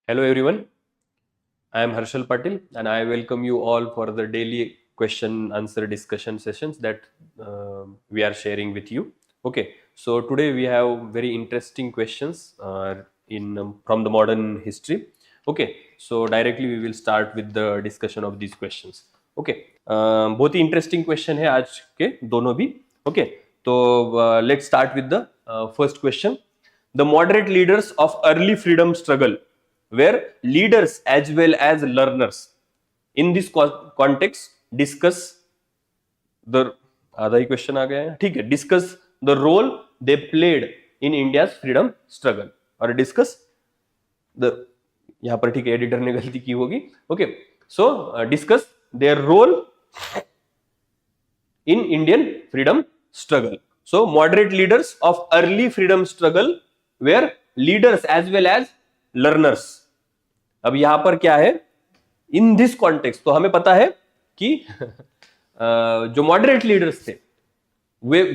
Hello everyone, I am Harshal Patil and I welcome you all for the daily question answer discussion sessions that we are sharing with you. Okay, so today we have very interesting questions in from the modern history. Okay, so directly we will start with the discussion of these questions. Okay, बहुत ही interesting question है आज के दोनों भी. Okay, तो let's start with the first question. The moderate leaders of early freedom struggle were leaders as well as learners. In this context, discuss the आधा ही question आ गया है, ठीक है. Discuss the role they played in India freedom struggle और discuss the, यहां पर ठीक है एडिटर ने गलती की होगी. Okay, so discuss their role in Indian freedom struggle. So moderate leaders of early freedom struggle were leaders as well as learners. अब यहां पर क्या है, इन दिस कॉन्टेक्स्ट तो हमें पता है कि जो मॉडरेट लीडर्स थे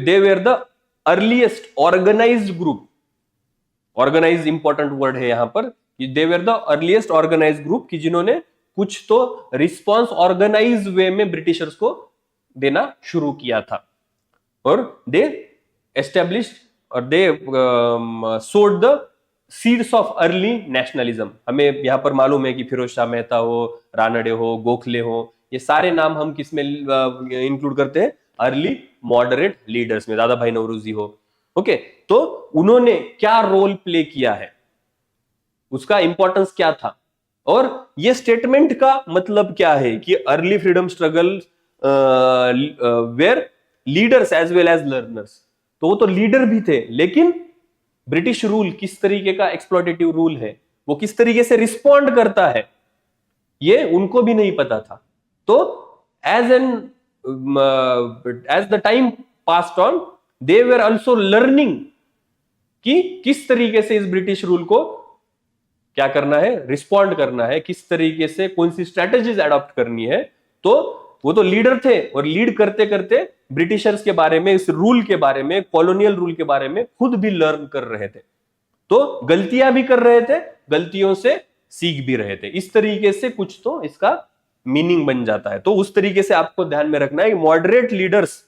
they were the earliest organised group. Organise important word है यहां पर, they were the earliest organised group कि जिन्होंने कुछ तो रिस्पॉन्स ऑर्गेनाइज वे में ब्रिटिशर्स को देना शुरू किया था और दे एस्टेब्लिश्ड और दे सोड the seeds of early nationalism. हमें यहां पर मालूम है कि फिरोज शाह मेहता हो, रानडे हो, गोखले हो, ये सारे नाम हम किस में इंक्लूड करते हैं, अर्ली मॉडरेट लीडर्स में. दादा भाई नौरोजी हो. ओके, तो उन्होंने क्या रोल प्ले किया है, उसका इंपॉर्टेंस क्या था और ये स्टेटमेंट का मतलब क्या है कि early freedom struggle were leaders as well as learners. तो वो तो लीडर भी थे, लेकिन ब्रिटिश रूल किस तरीके का एक्सप्लॉइटेटिव रूल है, वो किस तरीके से रिस्पॉन्ड करता है, ये उनको भी नहीं पता था. तो as the time passed on they were also learning कि किस तरीके से इस ब्रिटिश रूल को क्या करना है, रिस्पॉन्ड करना है, किस तरीके से कौन सी स्ट्रेटेजीज अडॉप्ट करनी है. तो वो तो लीडर थे और लीड करते करते ब्रिटिशर्स के बारे में, इस रूल के बारे में, कॉलोनियल रूल के बारे में खुद भी लर्न कर रहे थे. तो गलतियां भी कर रहे थे, गलतियों से सीख भी रहे थे. इस तरीके से कुछ तो इसका मीनिंग बन जाता है. तो उस तरीके से आपको ध्यान में रखना है, moderate leaders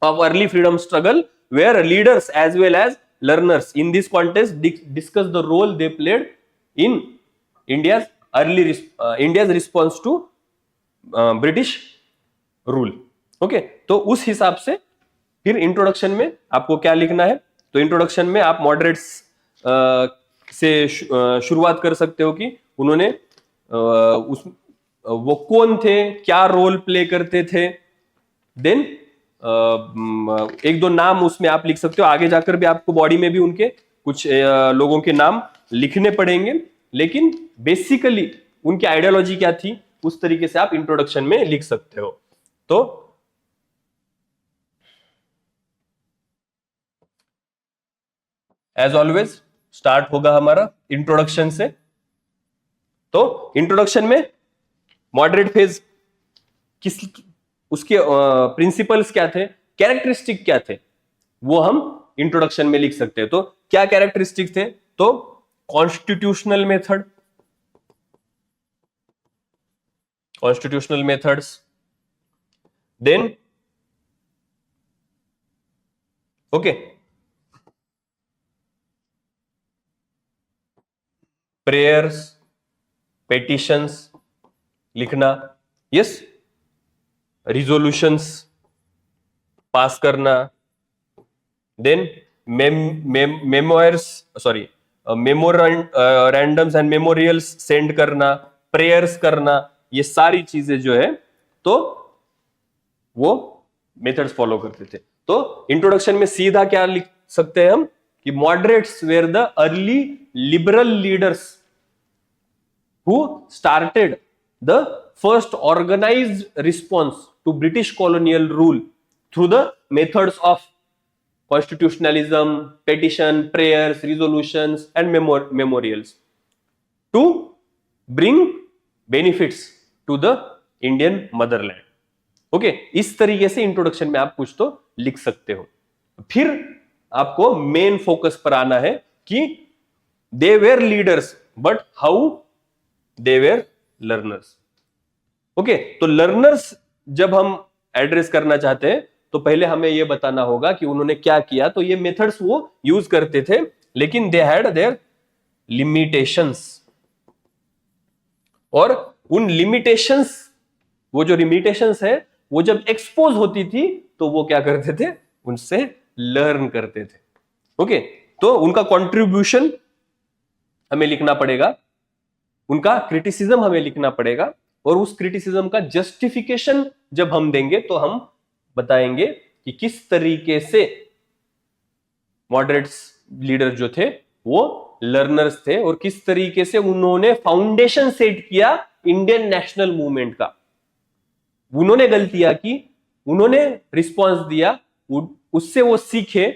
of early freedom struggle were leaders as well as learners. In this context, discuss the role they played in India's response to British rule. Okay, तो उस हिसाब से फिर इंट्रोडक्शन में आपको क्या लिखना है. तो इंट्रोडक्शन में आप मॉडरेट्स से शुरुआत कर सकते हो कि उन्होंने वो कौन थे, क्या रोल प्ले करते थे. देन एक दो नाम उसमें आप लिख सकते हो. आगे जाकर भी आपको बॉडी में भी उनके कुछ लोगों के नाम लिखने पड़ेंगे, लेकिन बेसिकली उनकी आइडियोलॉजी क्या थी उस तरीके से आप इंट्रोडक्शन में लिख सकते हो. तो एज ऑलवेज स्टार्ट होगा हमारा इंट्रोडक्शन से. तो इंट्रोडक्शन में मॉडरेट फेज किस, उसके प्रिंसिपल्स क्या थे, कैरेक्टरिस्टिक क्या थे, वो हम इंट्रोडक्शन में लिख सकते हैं. तो क्या कैरेक्टरिस्टिक थे, तो constitutional method, constitutional methods, then okay, prayers, petitions लिखना, yes, resolutions पास करना, then memorandums and memorials send करना, प्रेयर्स करना, ये सारी चीजें जो है तो वो मेथड्स फॉलो करते थे. तो इंट्रोडक्शन में सीधा क्या लिख सकते हैं हम कि moderates were the early liberal leaders who started the first organised response to British colonial rule through the methods of constitutionalism, petition, prayers, resolutions and memorials to bring benefits to the Indian motherland. Okay, इस तरीके से introduction में आप कुछ तो लिख सकते हो. फिर आपको मेन फोकस पर आना है कि they were leaders but how they were learners. Okay, तो लर्नर्स जब हम एड्रेस करना चाहते हैं तो पहले हमें यह बताना होगा कि उन्होंने क्या किया. तो ये मेथड्स वो यूज करते थे, लेकिन दे हैड देयर लिमिटेशंस. और उन लिमिटेशंस, वो जो लिमिटेशंस है, वो जब एक्सपोज होती थी तो वो क्या करते थे, उनसे लर्न करते थे. ओके, तो उनका कंट्रीब्यूशन हमें लिखना पड़ेगा, उनका क्रिटिसिज्म हमें लिखना पड़ेगा, और उस क्रिटिसिज्म का जस्टिफिकेशन जब हम देंगे तो हम बताएंगे कि किस तरीके से मॉडरेट्स लीडर जो थे वो लर्नर्स थे, और किस तरीके से उन्होंने फाउंडेशन सेट किया इंडियन नेशनल मूवमेंट का. उन्होंने गलतियां की, उन्होंने रिस्पांस दिया, उससे वो सीखे,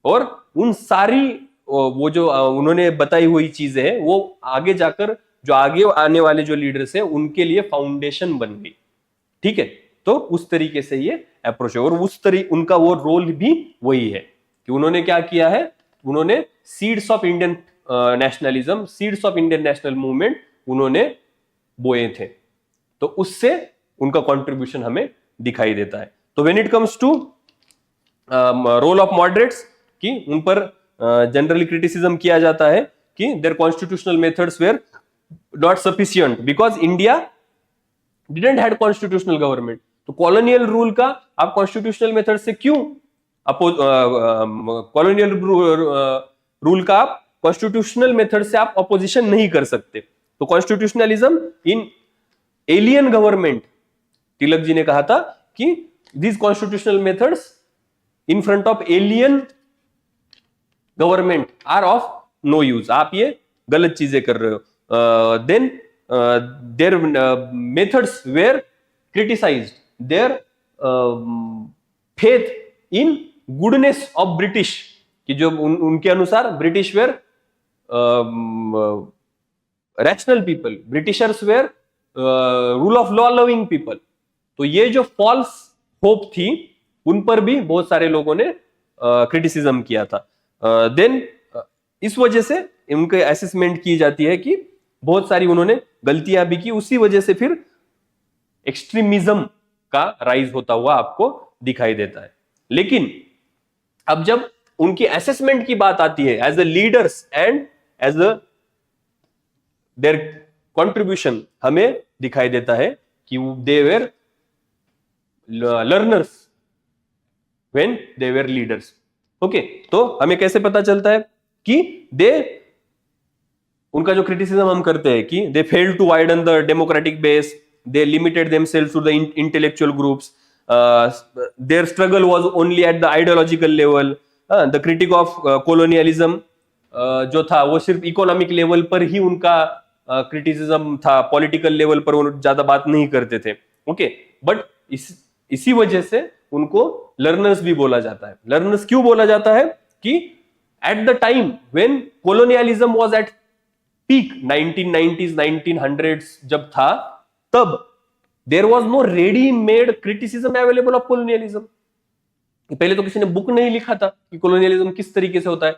और उन सारी वो जो उन्होंने बताई हुई चीजें हैं वो आगे जाकर जो आगे आने वाले जो लीडर्स हैं उनके लिए फाउंडेशन बन गई. ठीक है, तो उस तरीके से ये अप्रोच है, और उनका वो रोल भी वही है कि उन्होंने क्या किया है, उन्होंने seeds of Indian nationalism, seeds of Indian national movement उन्होंने बोए थे. तो उससे उनका कंट्रीब्यूशन हमें दिखाई देता है. तो when it comes to role of moderates, कि उन पर जनरली क्रिटिसिज्म किया जाता है कि their constitutional methods were not sufficient because India didn't had constitutional government. तो कॉलोनियल रूल का आप कॉन्स्टिट्यूशनल मेथड से क्यों कॉलोनियल रूल का आप कॉन्स्टिट्यूशनल मेथड से आप अपोजिशन नहीं कर सकते. तो कॉन्स्टिट्यूशनलिज्म इन एलियन गवर्नमेंट, तिलक जी ने कहा था कि these constitutional methods in front of alien government are of no use. आप ये गलत चीजें कर रहे हो. Then their methods were criticized. Their faith in goodness of British, कि जो उनके अनुसार British were rational people, Britishers were rule of law loving people. तो ये जो फॉल्स होप थी उन पर भी बहुत सारे लोगों ने क्रिटिसिज्म किया था. देन इस वजह से उनके असेसमेंट की जाती है कि बहुत सारी उन्होंने गलतियां भी की, उसी वजह से फिर एक्सट्रीमिज्म का राइज होता हुआ आपको दिखाई देता है. लेकिन अब जब उनकी असेसमेंट की बात आती है as a leaders and as a their contribution, हमें दिखाई देता है कि they were learners when they were leaders. Okay, तो हमें कैसे पता चलता है कि उनका जो क्रिटिसिज्म हम करते हैं कि they failed to widen the democratic base, they limited themselves to the intellectual groups, their struggle was only at the ideological level, the critic of colonialism जो था वो सिर्फ इकोनॉमिक लेवल पर ही उनका क्रिटिसिज्म था, पॉलिटिकल लेवल पर वो ज्यादा बात नहीं करते थे. ओके, बट इसी वजह से उनको लर्नर्स भी बोला जाता है. लर्नर्स क्यों बोला जाता है कि at the time when colonialism was at peak, 1990s 1900s जब था, तब there was no ready made criticism available of colonialism. पहले तो किसी ने बुक नहीं लिखा था कि कोलोनियलिज्म किस तरीके से होता है.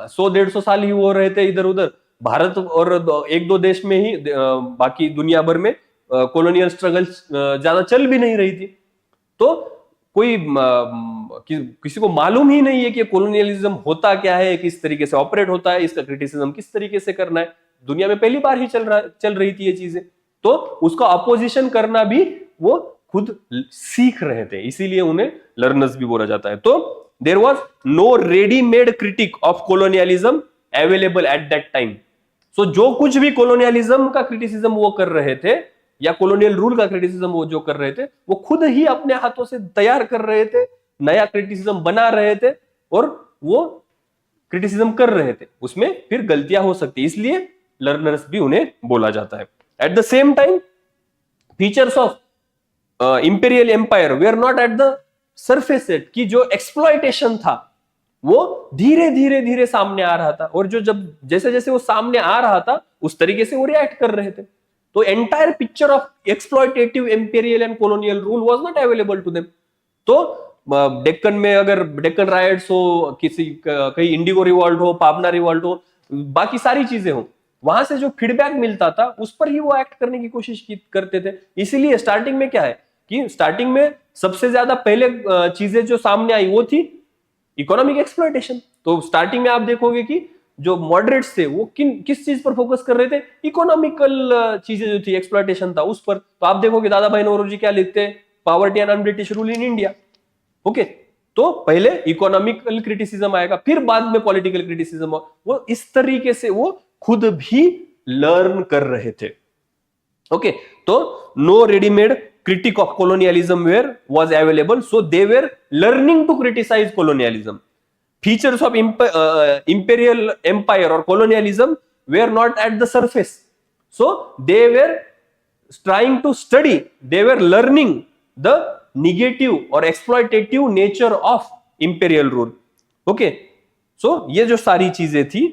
100-150 साल ही हो रहे थे इधर उधर, भारत और एक दो देश में ही, बाकी दुनिया भर में कॉलोनियल स्ट्रगल्स ज्यादा चल भी नहीं रही थी. तो कोई किसी को मालूम ही नहीं है कि कॉलोनियलिज्म होता क्या है, किस तरीके से ऑपरेट होता है, इसका क्रिटिसिज्म किस तरीके से करना है. दुनिया में पहली बार ही चल रही थी ये चीजें, तो उसका अपोजिशन करना भी वो खुद सीख रहे थे, इसीलिए उन्हें लर्नर्स भी बोला जाता है. तो there was no readymade critic of colonialism available at that time. So जो कुछ भी कॉलोनियलिज्म का क्रिटिसिज्म वो कर रहे थे या कॉलोनियल रूल का क्रिटिसिज्म वो जो कर रहे थे, वो खुद ही अपने हाथों से तैयार कर रहे थे, नया क्रिटिसिज्म बना रहे थे और वो क्रिटिसिज्म कर रहे थे. उसमें फिर गलतियां हो सकती, इसलिए लर्नर्स भी उन्हें बोला जाता है. At the same time features of imperial empire were not at the surface set, की जो एक्सप्लॉयटेशन था वो धीरे धीरे धीरे सामने आ रहा था, और जो जब जैसे जैसे वो सामने आ रहा था उस तरीके से वो रिएक्ट कर रहे थे. तो entire picture of exploitative imperial and colonial rule was not available to them. तो डेक्कन में अगर डेक्कन राइट्स हो, किसी कहीं इंडिगो रिवॉल्ट हो, पाबना रिवॉल्ट हो, बाकी सारी चीजें हो, वहां से जो फीडबैक मिलता था उस पर ही वो एक्ट करने की कोशिश करते थे। इसीलिए स्टार्टिंग में क्या है कि स्टार्टिंग में सबसे ज्यादा पहले चीजें जो सामने आई वो थी इकोनॉमिक एक्सप्लॉयटेशन। तो स्टार्टिंग में आप देखोगे कि जो मॉडरेट्स थे वो किस चीज पर फोकस कर रहे थे, इकोनॉमिकल चीजें जो थी, एक्सप्लॉयटेशन था उस पर। तो आप देखोगे दादा भाई नौरोजी क्या लिखते हैं, poverty and British rule in India. Okay, तो पहले इकोनॉमिकल क्रिटिसिज्म आएगा, फिर बाद में पॉलिटिकल क्रिटिसिज्म। वो इस तरीके से वो खुद भी लर्न कर रहे थे। ओके, तो no readymade critic of colonialism was available, so they were learning to criticize colonialism. Features of imperial empire or colonialism were not at the surface, so they were trying to study, they were learning the negative or exploitative nature of imperial rule. Okay, so ये जो सारी चीजें थी,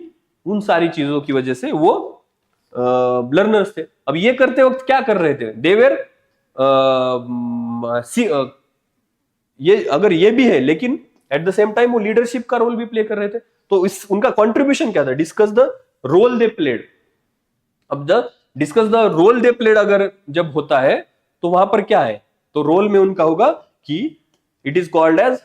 उन सारी चीजों की वजह से वो लर्नर्स थे। अब ये करते वक्त क्या कर रहे थे, दे वेर ये अगर ये भी है लेकिन एट द सेम टाइम वो लीडरशिप का रोल भी प्ले कर रहे थे। तो इस उनका कंट्रीब्यूशन क्या था, discuss the role they played. अब the discuss the role they played अगर जब होता है तो वहां पर क्या है, तो रोल में उनका होगा कि it is called as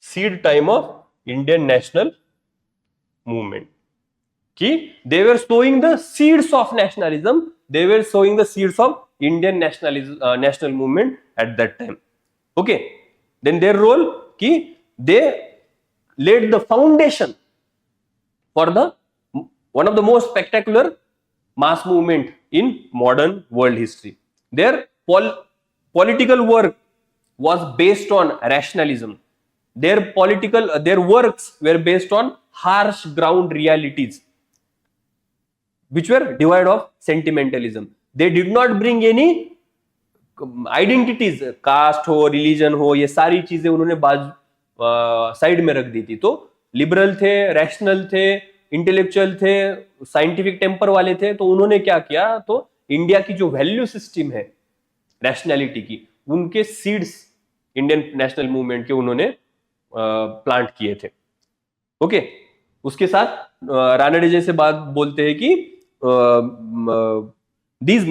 seed time of Indian national movement, कि they were sowing the seeds of nationalism, they were sowing the seeds of Indian national movement at that time. Okay, then their role कि they laid the foundation for the one of the most spectacular mass movement in modern world history. Their political work was based on rationalism. Their works were based on harsh ground realities which were devoid of sentimentalism. They did not bring any identities, caste हो, religion हो, ये सारी चीजें उन्होंने side में रख दी थी। तो लिबरल थे, रैशनल थे, इंटेलेक्चुअल थे, साइंटिफिक टेम्पर वाले थे। तो उन्होंने क्या किया, तो इंडिया की जो वैल्यू सिस्टम है रैशनैलिटी की, उनके सीड्स इंडियन नेशनल मूवमेंट के उन्होंने प्लांट किए थे। ओके, उसके साथ रानडे जैसे बात बोलते हैं कि दीज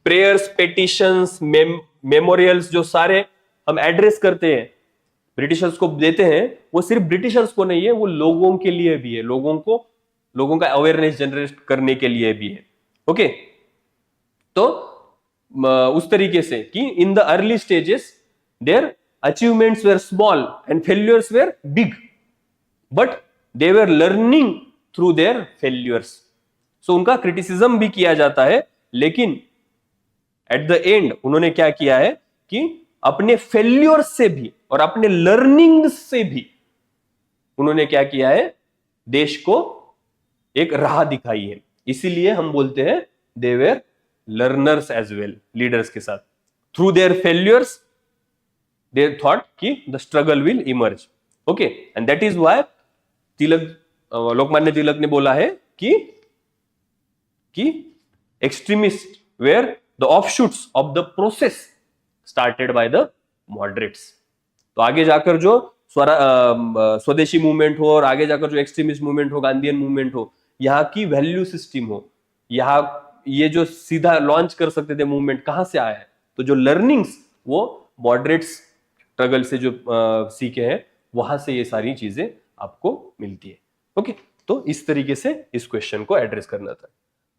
प्रेयर्स, पेटिशंस, मेमोरियल्स जो सारे हम एड्रेस करते हैं, ब्रिटिशर्स को देते हैं, वो सिर्फ ब्रिटिशर्स को नहीं है, वो लोगों के लिए भी है, लोगों का अवेयरनेस जनरेट करने के लिए भी है। ओके, तो उस तरीके से कि in the early stages their achievements were small and failures were big, but they were learning through their failures. So उनका क्रिटिसिज्म भी किया जाता है, लेकिन एट द एंड उन्होंने क्या किया है कि अपने फेल्योर से भी और अपने लर्निंग से भी उन्होंने क्या किया है, देश को एक राह दिखाई है। इसीलिए हम बोलते हैं they were learners as well, leaders के साथ। Through their failures they thought कि the struggle will emerge. Okay, and that is why Lokmanya Tilak ने बोला है कि extremist were the offshoots of the process started by the moderates. तो आगे जाकर जो स्वदेशी मूवमेंट हो और आगे जाकर जो एक्सट्रीमिस्ट मूवमेंट हो, गांधीयन मूवमेंट हो, यहाँ की वैल्यू सिस्टम हो, यहाँ ये जो सीधा लॉन्च कर सकते थे मूवमेंट, कहां से आया है, तो जो लर्निंग्स वो मॉडरेट्स स्ट्रगल से जो सीखे हैं, वहां से ये सारी चीजें आपको मिलती है। ओके, तो इस तरीके से इस क्वेश्चन को एड्रेस करना था।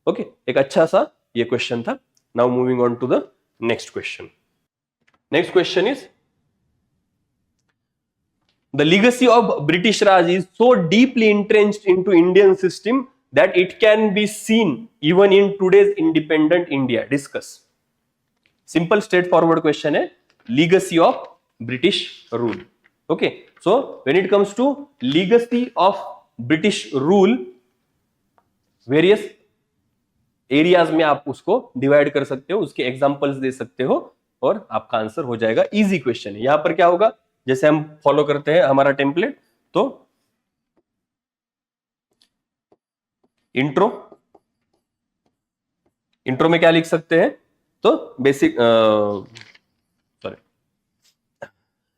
ओके, एक अच्छा सा ये क्वेश्चन था। Now moving on to the next question. Next question is the legacy of British Raj is so deeply entrenched into Indian system that it can be seen even in today's independent India. Discuss. Simple straightforward question है, legacy of British rule. Okay, so when it comes to legacy of British rule, various areas में आप उसको divide कर सकते हो, उसके examples दे सकते हो और आपका आंसर हो जाएगा। इजी क्वेश्चन है। यहां पर क्या होगा, जैसे हम फॉलो करते हैं हमारा टेम्पलेट, तो इंट्रो में क्या लिख सकते हैं, तो बेसिक सॉरी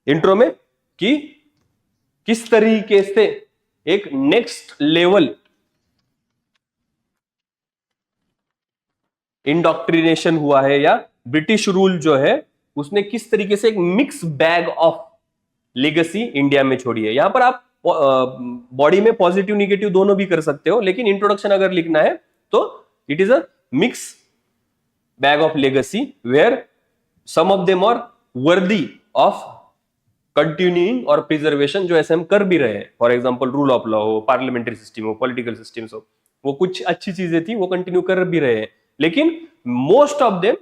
इंट्रो में कि किस तरीके से एक नेक्स्ट लेवल इंडोक्ट्रिनेशन हुआ है, या ब्रिटिश रूल जो है उसने किस तरीके से एक mix bag of legacy India में छोड़ी है। यहां पर आप बॉडी में पॉजिटिव निगेटिव दोनों भी कर सकते हो, लेकिन इंट्रोडक्शन अगर लिखना है तो it is a mix bag of legacy where some of them are worthy of continuing और प्रिजर्वेशन, जो ऐसे हम कर भी रहे हैं। For example rule of law हो, पार्लियामेंट्री सिस्टम हो, पॉलिटिकल सिस्टम्स हो, वो कुछ अच्छी चीजें थी, वो कंटिन्यू कर भी रहे हैं, लेकिन मोस्ट ऑफ देम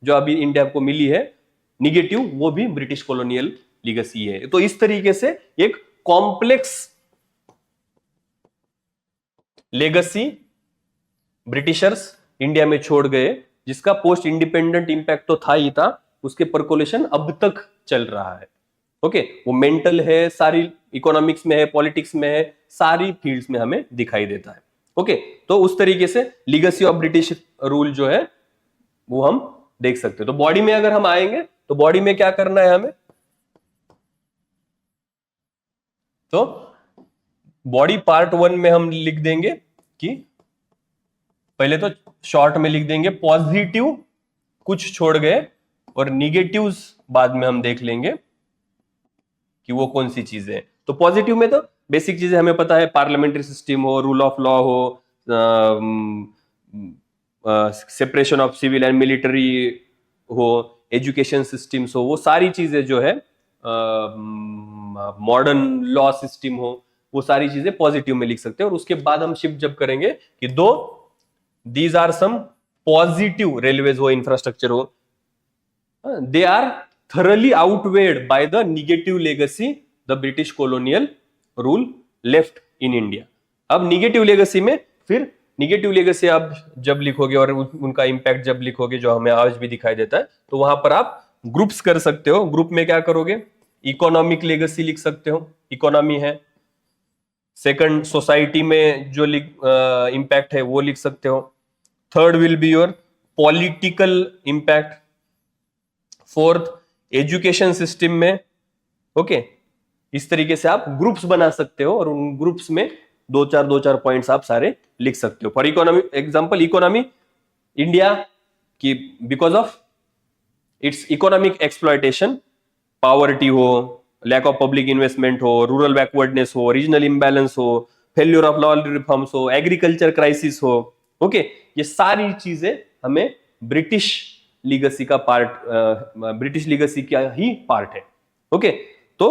जो अभी इंडिया को मिली है निगेटिव, वो भी ब्रिटिश कॉलोनियल लीगेसी है। तो इस तरीके से एक कॉम्प्लेक्स लेगेसी ब्रिटिशर्स इंडिया में छोड़ गए, जिसका पोस्ट इंडिपेंडेंट इंपैक्ट तो था ही था, उसके परकोलेशन अब तक चल रहा है। ओके, वो मेंटल है, सारी इकोनॉमिक्स में है, पॉलिटिक्स में है, सारी फील्ड्स में हमें दिखाई देता है। ओके, तो उस तरीके से लीगेसी ऑफ ब्रिटिश रूल जो है वो हम देख सकते हैं। तो बॉडी में अगर हम आएंगे तो बॉडी में क्या करना है हमें, तो बॉडी पार्ट 1 में हम लिख देंगे कि पहले तो शॉर्ट में लिख देंगे पॉजिटिव कुछ छोड़ गए, और निगेटिव्स बाद में हम देख लेंगे कि वो कौन सी चीजें हैं। तो पॉजिटिव में तो बेसिक चीजें हमें पता है, पार्लियामेंट्री सिस्टम हो, रूल ऑफ लॉ हो, separation of civil and military हो, एजुकेशन सिस्टम्स हो, वो सारी चीजें जो है, मॉडर्न लॉ सिस्टम हो, वो सारी चीजें पॉजिटिव में लिख सकते हैं। और उसके बाद हम शिफ्ट जब करेंगे कि though these are some positive, railways हो, इंफ्रास्ट्रक्चर हो, they are thoroughly outweighed by the negative legacy the British colonial rule left in India. अब निगेटिव लेगेसी में, फिर निगेटिव लेगेसी आप जब लिखोगे और उनका इंपैक्ट जब लिखोगे, जो हमें आज भी दिखाई देता है, तो वहां पर आप ग्रुप्स कर सकते हो। ग्रुप में क्या करोगे, इकोनॉमिक लेगेसी लिख सकते हो, इकोनॉमी है। सेकंड, सोसाइटी में जो इंपैक्ट है वो लिख सकते हो। Third will be your political impact. Fourth, education system में। ओके, इस तरीके से आप ग्रुप्स बना सकते हो और उन ग्रुप्स में दो चार पॉइंट्स आप सारे लिख सकते हो। For economy example, economy India की because of its economic exploitation, poverty हो, लैक ऑफ पब्लिक इन्वेस्टमेंट हो, रूरल बैकवर्डनेस हो, रीजनल इंबैलेंस हो, फेल्यूर ऑफ लॉ रिफॉर्म्स हो, एग्रीकल्चर क्राइसिस हो। ओके, ये सारी चीजें हमें ब्रिटिश लीगेसी का पार्ट, ब्रिटिश लीगेसी का ही पार्ट है। ओके, तो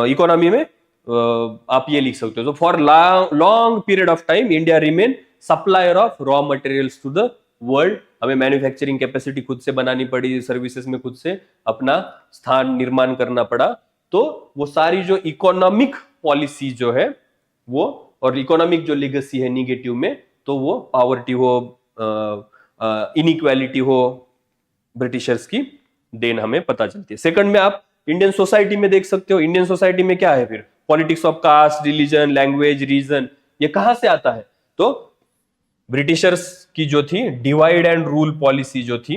इकोनॉमी में आप ये लिख सकते हो, for long period of time India remain supplier of raw materials to the world. हमें मैन्युफैक्चरिंग कैपेसिटी खुद से बनानी पड़ी, सर्विसेज में खुद से अपना स्थान निर्माण करना पड़ा। तो वो सारी जो इकोनॉमिक पॉलिसी जो है वो, और इकोनॉमिक जो लीगेसी है निगेटिव में, तो वो पॉवर्टी हो, इनइक्वालिटी हो, ब्रिटिशर्स की देन हमें पता चलती है। सेकंड में आप इंडियन सोसाइटी में देख सकते हो। इंडियन सोसाइटी में क्या है फिर, politics of caste, religion, language, region, ये कहां से आता है, तो ब्रिटिशर्स की जो थी डिवाइड एंड रूल पॉलिसी जो थी,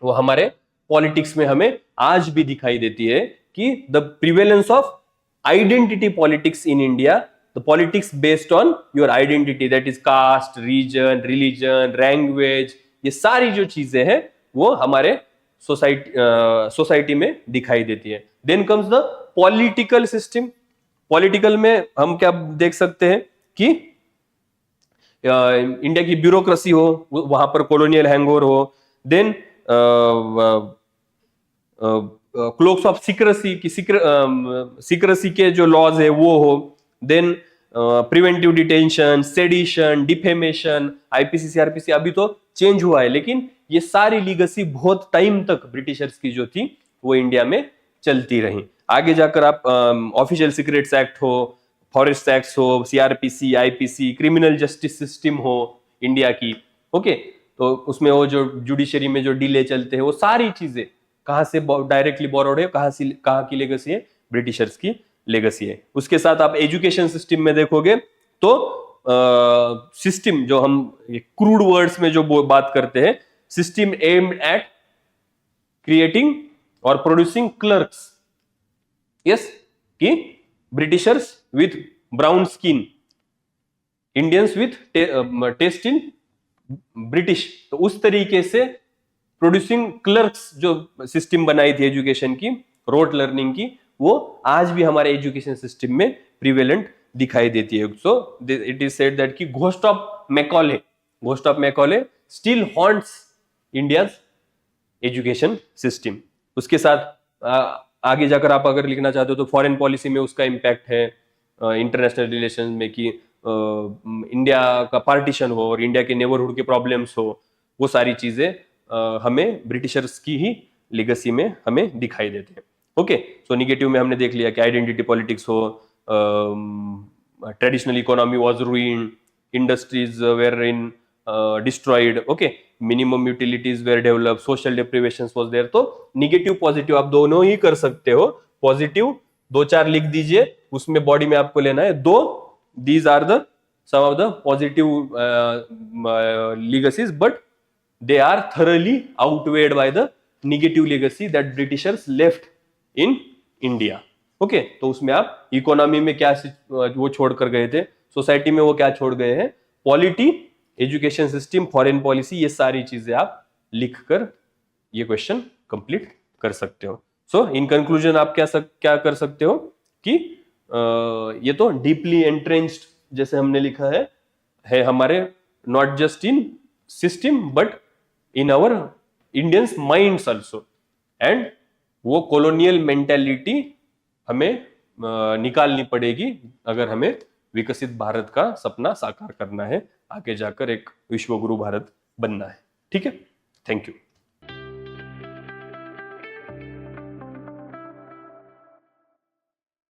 वो हमारे पॉलिटिक्स में हमें आज भी दिखाई देती है कि the prevalence of identity politics in India, the politics based on your identity, that is caste, region, religion, language, ये सारी जो चीजें हैं वो हमारे सोसाइटी में दिखाई देती है। Then comes the political system. Political में हम क्या देख सकते हैं कि इंडिया की ब्यूरोक्रेसी हो, वहां पर कॉलोनियल हैंगओवर हो। देन क्लोक्स ऑफ सीक्रेसी की सीक्रेसी के जो लॉज है वो हो। Then preventive detention, sedition, defamation, IPC, CrPC अभी तो चेंज हुआ है, लेकिन ये सारी लीगेसी बहुत टाइम तक ब्रिटिशर्स की जो थी वो इंडिया में चलती रही। आगे जाकर आप ऑफिशियल सीक्रेट्स एक्ट हो, फॉरेस्ट एक्ट हो, CrPC, IPC, criminal justice system हो इंडिया की, ओके, तो उसमें वो जो जुडिशरी में जो डिले चलते हैं वो सारी चीजें कहाँ से डायरेक्टली बोरोड है, कहाँ की लेगेसी है, ब्रिटिशर्स की लेगेसी है। उसके साथ आप एजुकेशन सिस्टम में देखोगे तो सिस्टम जो हम क्रूड वर्ड्स में जो बात करते हैं, सिस्टम एम्ड एट क्रिएटिंग और प्रोड्यूसिंग क्लर्क्स, यस, कि Britishers with brown skin, Indians with taste in British, तो उस तरीके से प्रोड्यूसिंग क्लर्क्स जो सिस्टम बनाई थी एजुकेशन की, रोट लर्निंग की, वो आज भी हमारे एजुकेशन सिस्टम में प्रिवेलेंट दिखाई देती है। So it is said that कि ghost of Macaulay still haunts India's education system. उसके साथ आगे जाकर आप अगर लिखना चाहते हो तो फॉरेन पॉलिसी में उसका इम्पैक्ट है, इंटरनेशनल रिलेशन में कि इंडिया का पार्टीशन हो और इंडिया के नेबरहुड के प्रॉब्लम्स हो, वो सारी चीजें हमें ब्रिटिशर्स की ही लेगेसी में हमें दिखाई देते हैं। ओके, सो निगेटिव में हमने देख लिया कि आइडेंटिटी पॉलिटिक्स हो, traditional economy was ruined, industries were in destroyed, okay, minimum utilities were develop, social deprivations was there. तो निगेटिव पॉजिटिव आप दोनों ही कर सकते हो। पॉजिटिव 2-4 लिख दीजिए, उसमें बॉडी में आपको लेना है 2, these are the some of the positive legacies, but they are thoroughly outweighed by the negative legacy that Britishers left in India. Okay, तो उसमें आप इकोनॉमी में क्या वो छोड़ कर गए थे, सोसाइटी में वो क्या छोड़ गए हैं, polity, education system, foreign policy, ये सारी चीजें आप लिखकर ये क्वेश्चन कंप्लीट कर सकते हो। सो इन कंक्लूजन आप क्या कर सकते हो कि ये तो डीपली एंट्रेंच्ड, जैसे हमने लिखा है हमारे not just in system but in our Indians minds also, and वो कॉलोनियल मेंटेलिटी हमें निकालनी पड़ेगी अगर हमें विकसित भारत का सपना साकार करना है, आगे जाकर एक विश्वगुरु भारत बनना है। ठीक है, थैंक यू।